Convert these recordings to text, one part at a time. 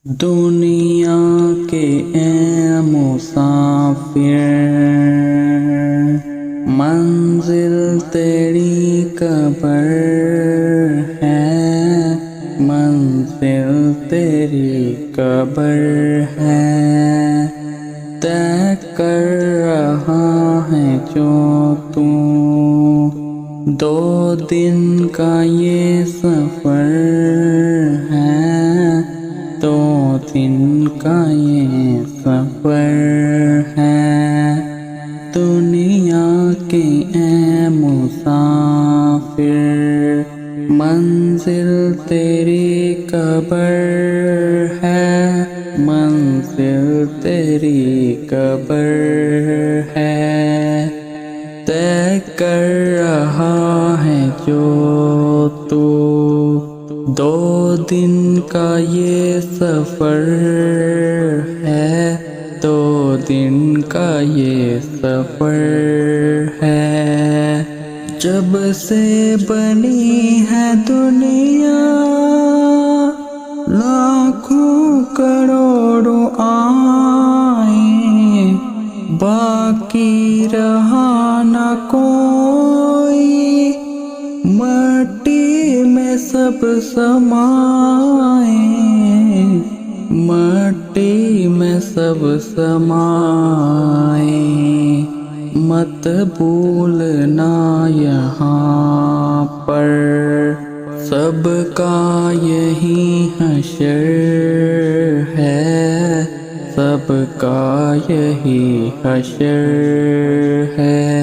دنیا کے اے مسافر، منزل تیری قبر ہے، منزل تیری قبر ہے، طے کر رہا ہے جو تو 2 دن کا یہ سفر ہے، 2 دن کا یہ سفر ہے، دنیا کے اے مسافر، منزل تیری قبر ہے، منزل تیری قبر ہے، طے کر رہا ہے جو تو 2 دن کا یہ سفر ہے، 2 دن کا یہ سفر ہے، جب سے بنی ہے دنیا لاکھوں کروڑوں آئے، باقی رہا نہ کوئی، مٹی میں سب سمائے، مٹی میں سب سمائے، مت بھولنا یہاں پر سب کا یہی حشر ہے، سب کا یہی حشر ہے،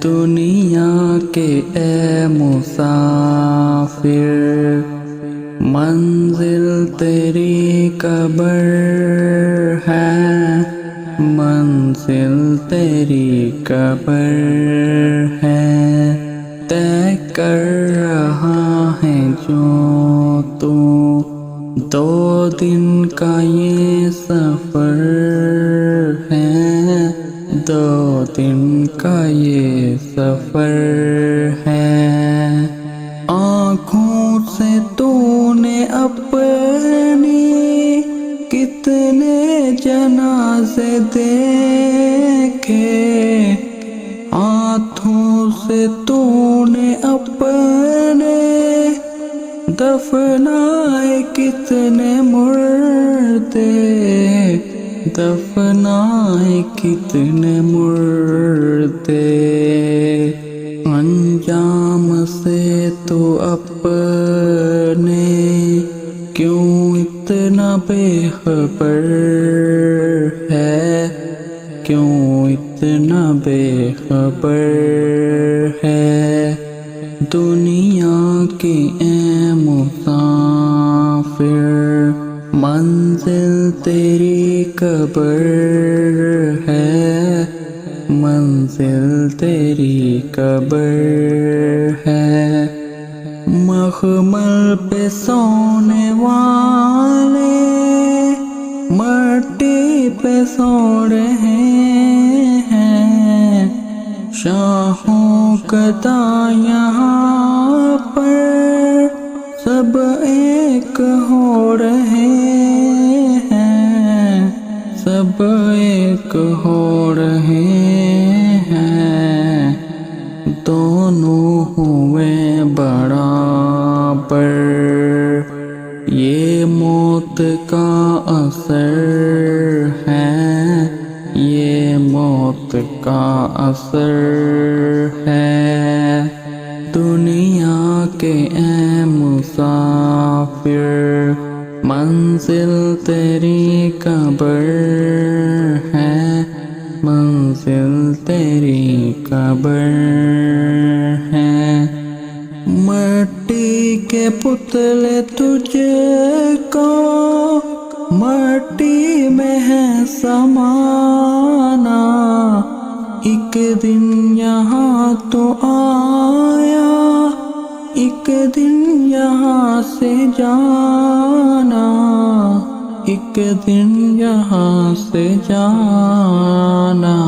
دنیا کے اے مسافر، منزل تیری قبر ہے، منزل تیری قبر ہے، طے کر رہا ہے جو تو 2 دن کا یہ سفر ہے، 2 دن کا یہ سفر ہے، آنکھوں سے تو نے اپنی کتنے جنازے دیکھے، ہاتھوں سے تو نے اپنے دفنائے کتنے مردے، دفنائے کتنے مردے، انجام سے تو اپنے کیوں اتنا بے خبر ہے، کیوں اتنا بے خبر ہے، دنیا کے اے مسافر، منزل تیری قبر ہے، منزل تیری قبر ہے، مخمل پہ سونے والے مٹی پہ سو رہے ہیں، شاہوں گدا یہاں پر سب ایک ہو رہے ہیں، سب ایک ہو رہے ہیں، دونوں ہوئے برابر، یہ موت کا اثر ہے، یہ موت کا اثر ہے، دنیا کے اے مسافر، منزل تیری قبر ہے، منزل تیری قبر ہے، مٹی کے پتلے تجھ کو مٹی میں ہے سمانا، ایک دن یہاں تو آیا، ایک دن یہاں سے جانا، ایک دن یہاں سے جانا،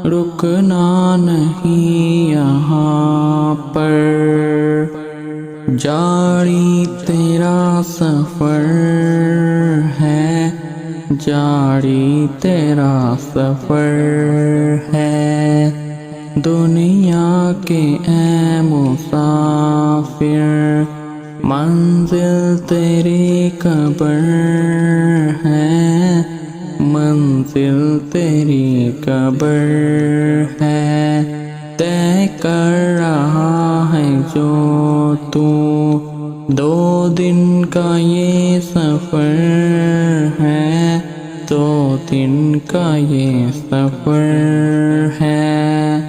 رکنا نہیں یہاں پر، جاری تیرا سفر سفر ہے، جاری تیرا سفر ہے، دنیا کے اے مسافر، منزل تیری قبر ہے، منزل تیری قبر ہے، طے کر رہا ہے جو تو 2 دن کا یہ سفر ہے، 2 دن کا یہ سفر ہے،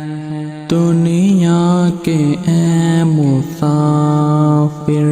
دنیا کے اے مسافر۔